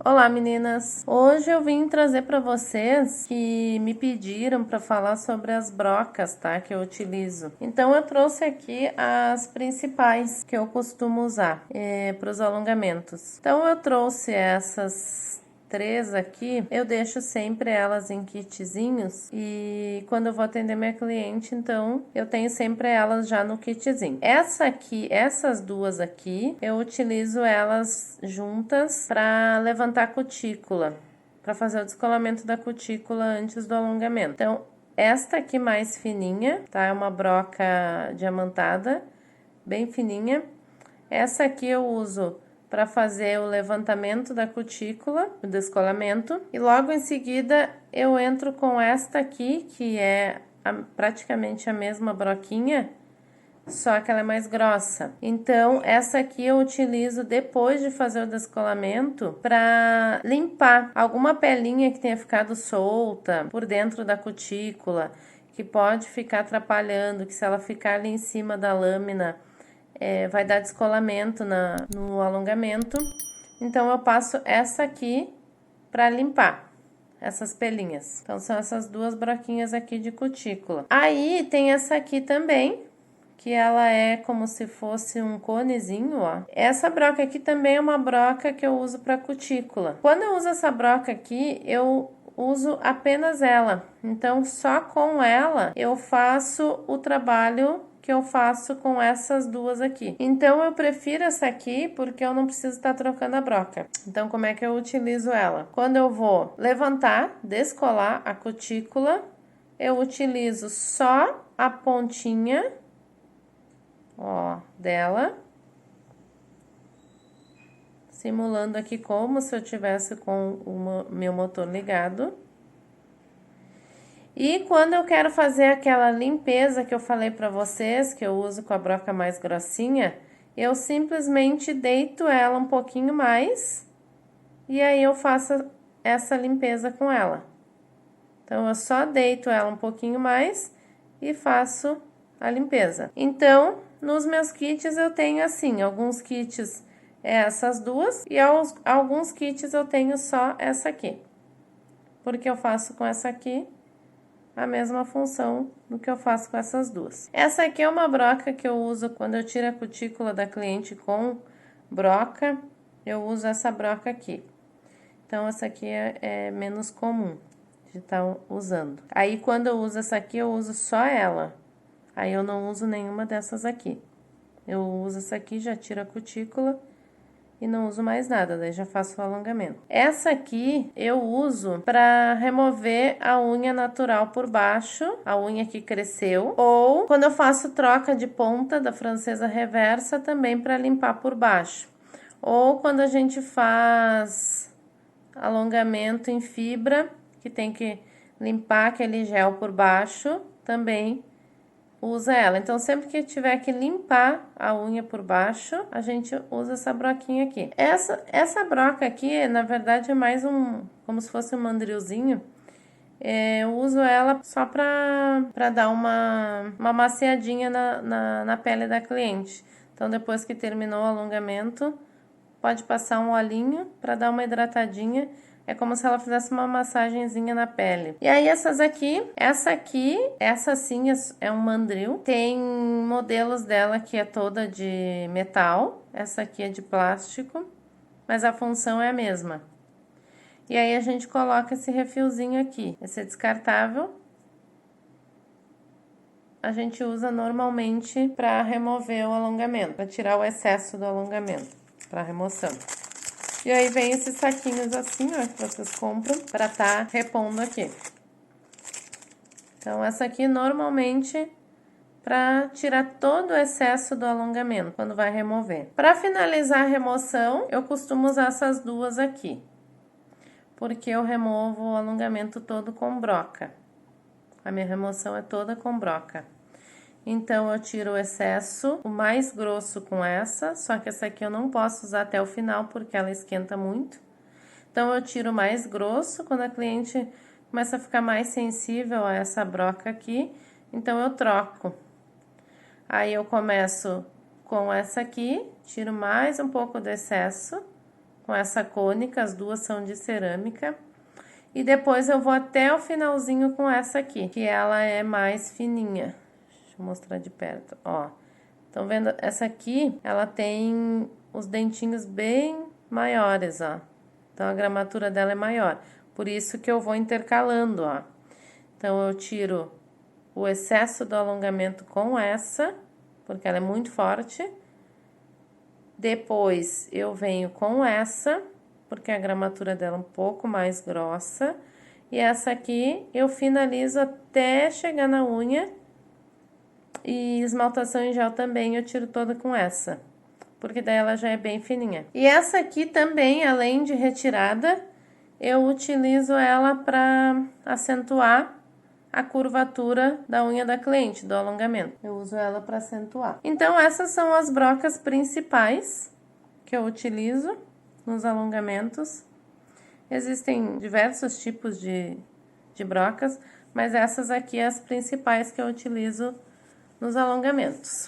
Olá meninas! Hoje eu vim trazer para vocês que me pediram para falar sobre as brocas, tá? Que eu utilizo. Então eu trouxe aqui as principais que eu costumo usar para os alongamentos. Então eu trouxe essas três aqui, eu deixo sempre elas em kitzinhos e quando eu vou atender minha cliente, então eu tenho sempre elas já no kitzinho. Essas duas aqui, eu utilizo elas juntas para levantar a cutícula, para fazer o descolamento da cutícula antes do alongamento. Então, esta aqui mais fininha, tá? É uma broca diamantada, bem fininha. Essa aqui eu uso para fazer o levantamento da cutícula, o descolamento. E logo em seguida eu entro com esta aqui, que é praticamente a mesma broquinha, só que ela é mais grossa. Então, essa aqui eu utilizo depois de fazer o descolamento para limpar alguma pelinha que tenha ficado solta por dentro da cutícula, que pode ficar atrapalhando, que se ela ficar ali em cima da lâmina, vai dar descolamento no alongamento. Então eu passo essa aqui para limpar essas pelinhas. Então são essas duas broquinhas aqui de cutícula. Aí tem essa aqui também, que ela é como se fosse um conezinho, ó. Essa broca aqui também é uma broca que eu uso para cutícula. Quando eu uso essa broca aqui, eu uso apenas ela. Então só com ela eu faço o trabalho que eu faço com essas duas aqui. Então eu prefiro essa aqui porque eu não preciso estar trocando a broca. Então como é que eu utilizo ela? Quando eu vou levantar, descolar a cutícula, eu utilizo só a pontinha, ó, dela, simulando aqui como se eu tivesse com o meu motor ligado. E quando eu quero fazer aquela limpeza que eu falei para vocês, que eu uso com a broca mais grossinha, eu simplesmente deito ela um pouquinho mais e aí eu faço essa limpeza com ela. Então, eu só deito ela um pouquinho mais e faço a limpeza. Então, nos meus kits eu tenho assim, alguns kits essas duas e alguns kits eu tenho só essa aqui. Porque eu faço com essa aqui a mesma função do que eu faço com essas duas. Essa aqui é uma broca que eu uso quando eu tiro a cutícula da cliente com broca, eu uso essa broca aqui. Então, essa aqui é menos comum de estar usando. Aí, quando eu uso essa aqui, eu uso só ela. Aí, eu não uso nenhuma dessas aqui. Eu uso essa aqui, já tiro a cutícula e não uso mais nada, daí já faço o alongamento. Essa aqui eu uso para remover a unha natural por baixo, a unha que cresceu, ou quando eu faço troca de ponta da francesa reversa também para limpar por baixo. Ou quando a gente faz alongamento em fibra, que tem que limpar aquele gel por baixo, também usa ela. Então, sempre que tiver que limpar a unha por baixo, a gente usa essa broquinha aqui. Essa broca aqui, na verdade, é mais como se fosse um mandrilzinho. Eu uso ela só pra dar uma maciadinha na pele da cliente. Então, depois que terminou o alongamento, pode passar um olhinho pra dar uma hidratadinha. É como se ela fizesse uma massagenzinha na pele. E aí essa sim é um mandril. Tem modelos dela que é toda de metal. Essa aqui é de plástico, mas a função é a mesma. E aí a gente coloca esse refilzinho aqui. Esse é descartável. A gente usa normalmente para remover o alongamento, para tirar o excesso do alongamento, para remoção. E aí vem esses saquinhos assim, ó, que vocês compram pra tá repondo aqui. Então, essa aqui normalmente pra tirar todo o excesso do alongamento, quando vai remover. Pra finalizar a remoção, eu costumo usar essas duas aqui. Porque eu removo o alongamento todo com broca. A minha remoção é toda com broca. Então, eu tiro o excesso, o mais grosso com essa, só que essa aqui eu não posso usar até o final, porque ela esquenta muito. Então, eu tiro o mais grosso, quando a cliente começa a ficar mais sensível a essa broca aqui, então eu troco. Aí, eu começo com essa aqui, tiro mais um pouco do excesso, com essa cônica, as duas são de cerâmica. E depois eu vou até o finalzinho com essa aqui, que ela é mais fininha. Deixa eu mostrar de perto, ó. Estão vendo? Essa aqui, ela tem os dentinhos bem maiores, ó. Então, a gramatura dela é maior. Por isso que eu vou intercalando, ó. Então, eu tiro o excesso do alongamento com essa, porque ela é muito forte. Depois, eu venho com essa, porque a gramatura dela é um pouco mais grossa. E essa aqui, eu finalizo até chegar na unha. E esmaltação em gel também eu tiro toda com essa, porque daí ela já é bem fininha. E essa aqui também, além de retirada, eu utilizo ela para acentuar a curvatura da unha da cliente, do alongamento. Eu uso ela para acentuar. Então, essas são as brocas principais que eu utilizo nos alongamentos. Existem diversos tipos de brocas, mas essas aqui são as principais que eu utilizo nos alongamentos.